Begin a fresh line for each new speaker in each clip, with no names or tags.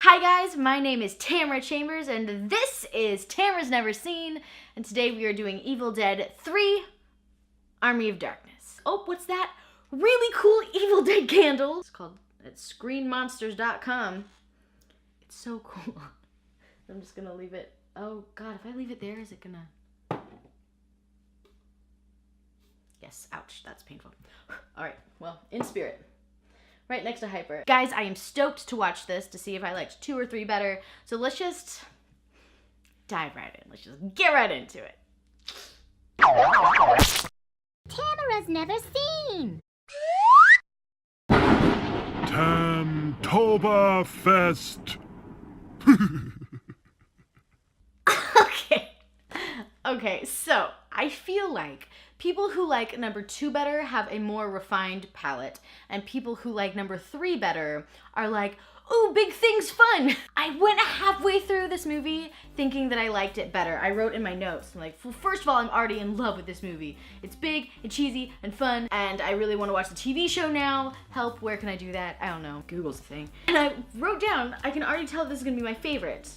Hi guys, my name is Tamara Chambers and this is Tamara's Never Seen, and today we are doing Evil Dead 3 Army of Darkness. Oh, what's that? Really cool Evil Dead candle. It's called at screenmonsters.com. It's so cool. I'm just gonna leave it. Oh god, if I leave it there, is it gonna... Yes, ouch, that's painful. Alright, well, in spirit. Right next to Hyper. Guys, I am stoked to watch this to see if I liked 2 or 3 better. So let's just dive right in. Let's just get right into it.
Tamara's Never Seen.
Tamtoberfest.
Okay, so I feel like people who like number 2 better have a more refined palate, and people who like number 3 better are like, ooh, big things fun. I went halfway through this movie thinking that I liked it better. I wrote in my notes, I'm like, well, first of all, I'm already in love with this movie. It's big and cheesy and fun, and I really want to watch the TV show now. Help, where can I do that? I don't know, Google's a thing. And I wrote down, I can already tell this is gonna be my favorite.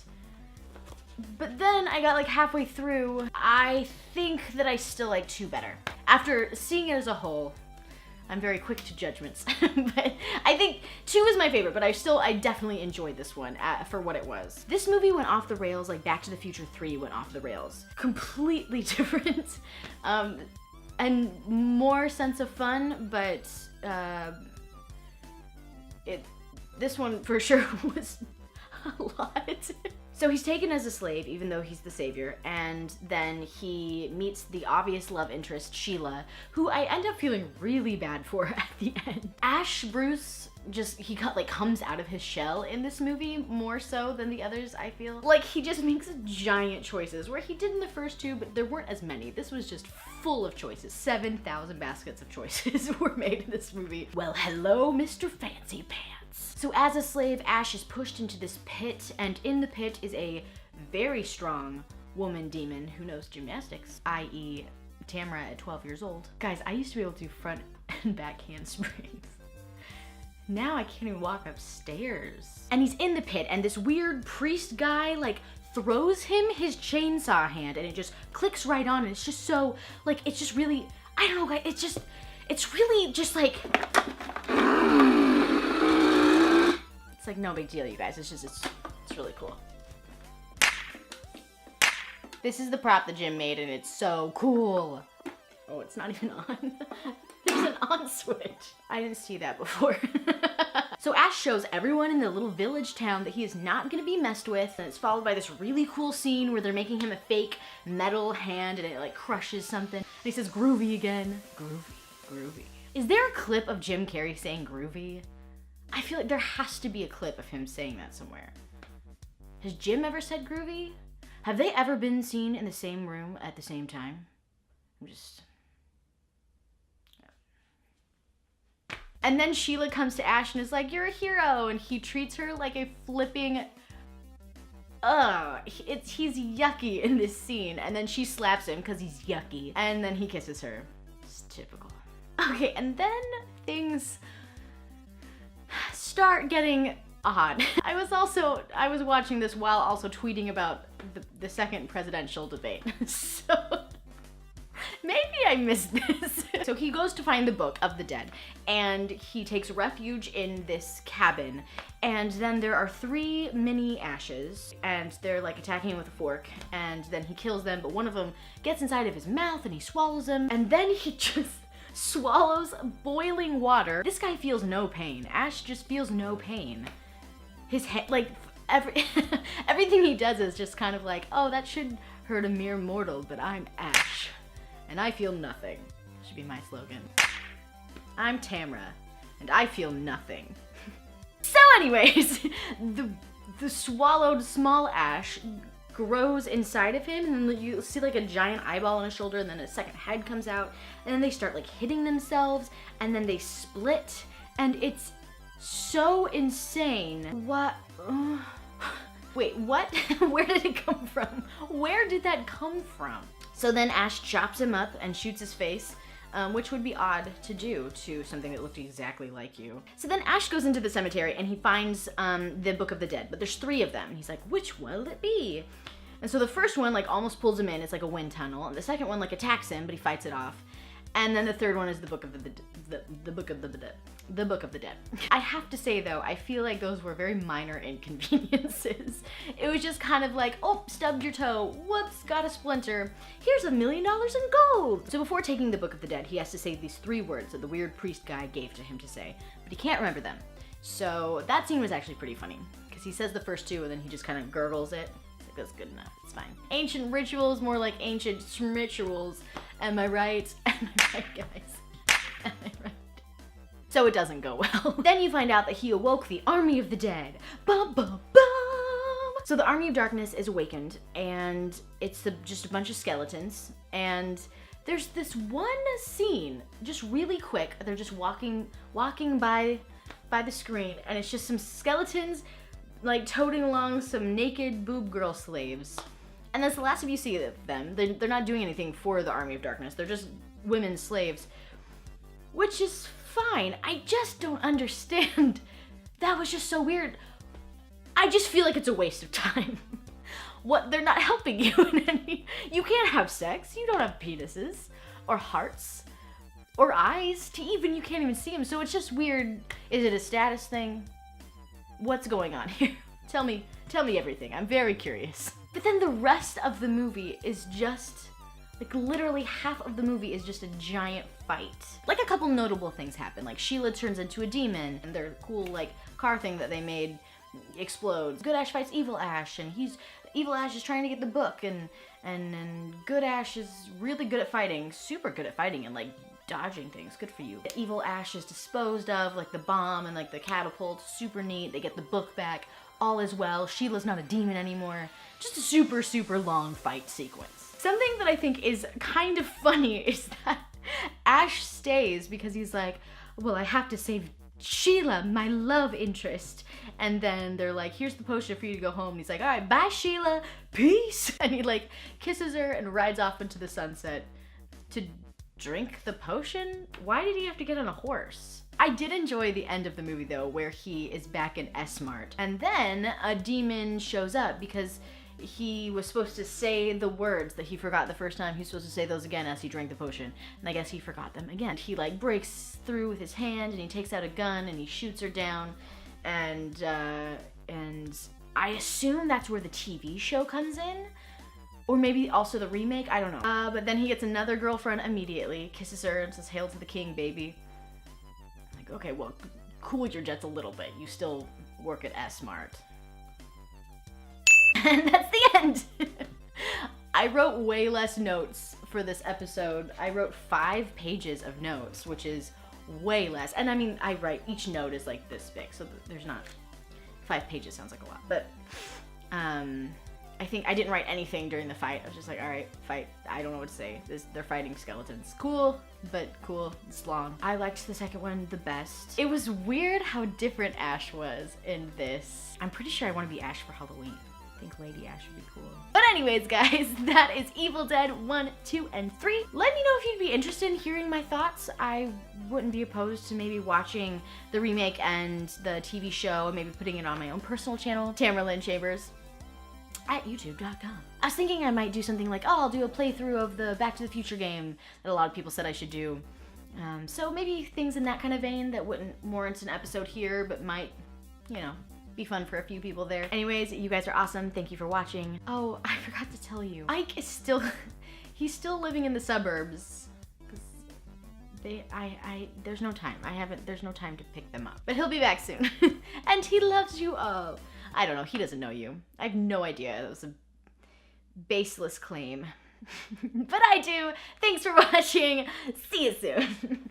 But then I got like halfway through, I think that I still like 2 better. After seeing it as a whole, I'm very quick to judgments, but I think 2 is my favorite, but I definitely enjoyed this one for what it was. This movie went off the rails like Back to the Future 3 went off the rails. Completely different, and more sense of fun, but this one for sure was a lot. So he's taken as a slave, even though he's the savior, and then he meets the obvious love interest, Sheila, who I end up feeling really bad for at the end. Ash Bruce comes out of his shell in this movie more so than the others, I feel. Like, he just makes giant choices, where he did in the first 2, but there weren't as many. This was just full of choices. 7,000 baskets of choices were made in this movie. Well, hello, Mr. Fancy Pants. So as a slave, Ash is pushed into this pit, and in the pit is a very strong woman demon who knows gymnastics, i.e. Tamara at 12 years old. Guys, I used to be able to do front and back handsprings. Now I can't even walk upstairs. And he's in the pit, and this weird priest guy like throws him his chainsaw hand, and it just clicks right on, and it's just so, like, it's just really, I don't know guys, it's really just like, it's like no big deal, you guys. It's really cool. This is the prop that Jim made, and it's so cool. Oh, it's not even on. There's an on switch. I didn't see that before. So Ash shows everyone in the little village town that he is not gonna be messed with, and it's followed by this really cool scene where they're making him a fake metal hand and it like crushes something. And he says groovy again. Groovy, groovy. Is there a clip of Jim Carrey saying groovy? I feel like there has to be a clip of him saying that somewhere. Has Jim ever said groovy? Have they ever been seen in the same room at the same time? And then Sheila comes to Ash and is like, you're a hero, and he treats her like a flipping, he's yucky in this scene. And then she slaps him because he's yucky, and then he kisses her. It's typical. Okay, and then things start getting odd. I was watching this while also tweeting about the second presidential debate. So maybe I missed this. So he goes to find the Book of the Dead, and he takes refuge in this cabin, and then there are 3 mini Ashes, and they're like attacking him with a fork, and then he kills them, but one of them gets inside of his mouth and he swallows them, and then he just swallows boiling water. This guy feels no pain. Ash just feels no pain. His head, like, everything he does is just kind of like, oh, that should hurt a mere mortal, but I'm Ash, and I feel nothing. Should be my slogan. I'm Tamara, and I feel nothing. So anyways, the swallowed small Ash grows inside of him, and then you see like a giant eyeball on his shoulder, and then a second head comes out, and then they start like hitting themselves, and then they split, and it's so insane. What? Wait, what? Where did it come from? Where did that come from? So then Ash chops him up and shoots his face, which would be odd to do to something that looked exactly like you. So then Ash goes into the cemetery and he finds the Book of the Dead, but there's 3 of them. And he's like, which will it be? And so the first one like almost pulls him in, it's like a wind tunnel, and the second one like attacks him, but he fights it off. And then the third one is the Book of the Book of the Dead. I have to say though, I feel like those were very minor inconveniences. It was just kind of like, oh, stubbed your toe, whoops, got a splinter, here's $1 million in gold. So before taking the Book of the Dead, he has to say these 3 words that the weird priest guy gave to him to say, but he can't remember them. So that scene was actually pretty funny, because he says the first 2 and then he just kind of gurgles it. That's good enough, it's fine. Ancient rituals, more like ancient rituals. Am I right? Am I right, guys? Am I right? So it doesn't go well. Then you find out that he awoke the army of the dead. Bum, bum, bum. So the army of darkness is awakened, and it's just a bunch of skeletons. And there's this one scene, just really quick. They're just walking by the screen, and it's just some skeletons like toting along some naked boob girl slaves. And that's the last of you see of them. They're not doing anything for the army of darkness. They're just women slaves, which is fine. I just don't understand. That was just so weird. I just feel like it's a waste of time. What, they're not helping you in any, you can't have sex. You don't have penises or hearts or eyes to even, you can't even see them. So it's just weird. Is it a status thing? What's going on here? Tell me everything. I'm very curious. But then the rest of the movie is just, like literally half of the movie is just a giant fight. Like a couple notable things happen, like Sheila turns into a demon, and their cool like car thing that they made explodes. Good Ash fights Evil Ash, and Evil Ash is trying to get the book, and Good Ash is really good at fighting, super good at fighting, and like dodging things. Good for you. Evil Ash is disposed of, like the bomb and like the catapult, super neat. They get the book back, all is well. Sheila's not a demon anymore. Just a super, super long fight sequence. Something that I think is kind of funny is that Ash stays because he's like, well, I have to save Sheila, my love interest. And then they're like, here's the potion for you to go home. And he's like, all right, bye Sheila, peace. And he like kisses her and rides off into the sunset to drink the potion? Why did he have to get on a horse? I did enjoy the end of the movie though, where he is back in S-Mart. And then a demon shows up because he was supposed to say the words that he forgot the first time. He's supposed to say those again as he drank the potion. And I guess he forgot them again. He like breaks through with his hand and he takes out a gun and he shoots her down. And I assume that's where the TV show comes in. Or maybe also the remake, I don't know. But then he gets another girlfriend immediately, kisses her and says, hail to the king, baby. I'm like, okay, well, cool your jets a little bit. You still work at S-Mart. And that's the end. I wrote way less notes for this episode. I wrote 5 pages of notes, which is way less. And I mean, each note is like this big, so there's not, 5 pages sounds like a lot. But, I think I didn't write anything during the fight. I was just like, all right, fight. I don't know what to say. They're fighting skeletons. Cool, but cool. It's long. I liked the second one the best. It was weird how different Ash was in this. I'm pretty sure I want to be Ash for Halloween. I think Lady Ash would be cool. But anyways, guys, that is Evil Dead 1, 2, and 3. Let me know if you'd be interested in hearing my thoughts. I wouldn't be opposed to maybe watching the remake and the TV show and maybe putting it on my own personal channel, Tamara Lynn Chambers, at youtube.com. I was thinking I might do something like, oh, I'll do a playthrough of the Back to the Future game that a lot of people said I should do. So maybe things in that kind of vein that wouldn't warrant an episode here, but might, you know, be fun for a few people there. Anyways, you guys are awesome. Thank you for watching. Oh, I forgot to tell you. Ike is still, he's still living in the suburbs. There's no time. There's no time to pick them up. But he'll be back soon. And he loves you all. I don't know, he doesn't know you. I have no idea. That was a baseless claim. But I do. Thanks for watching. See you soon.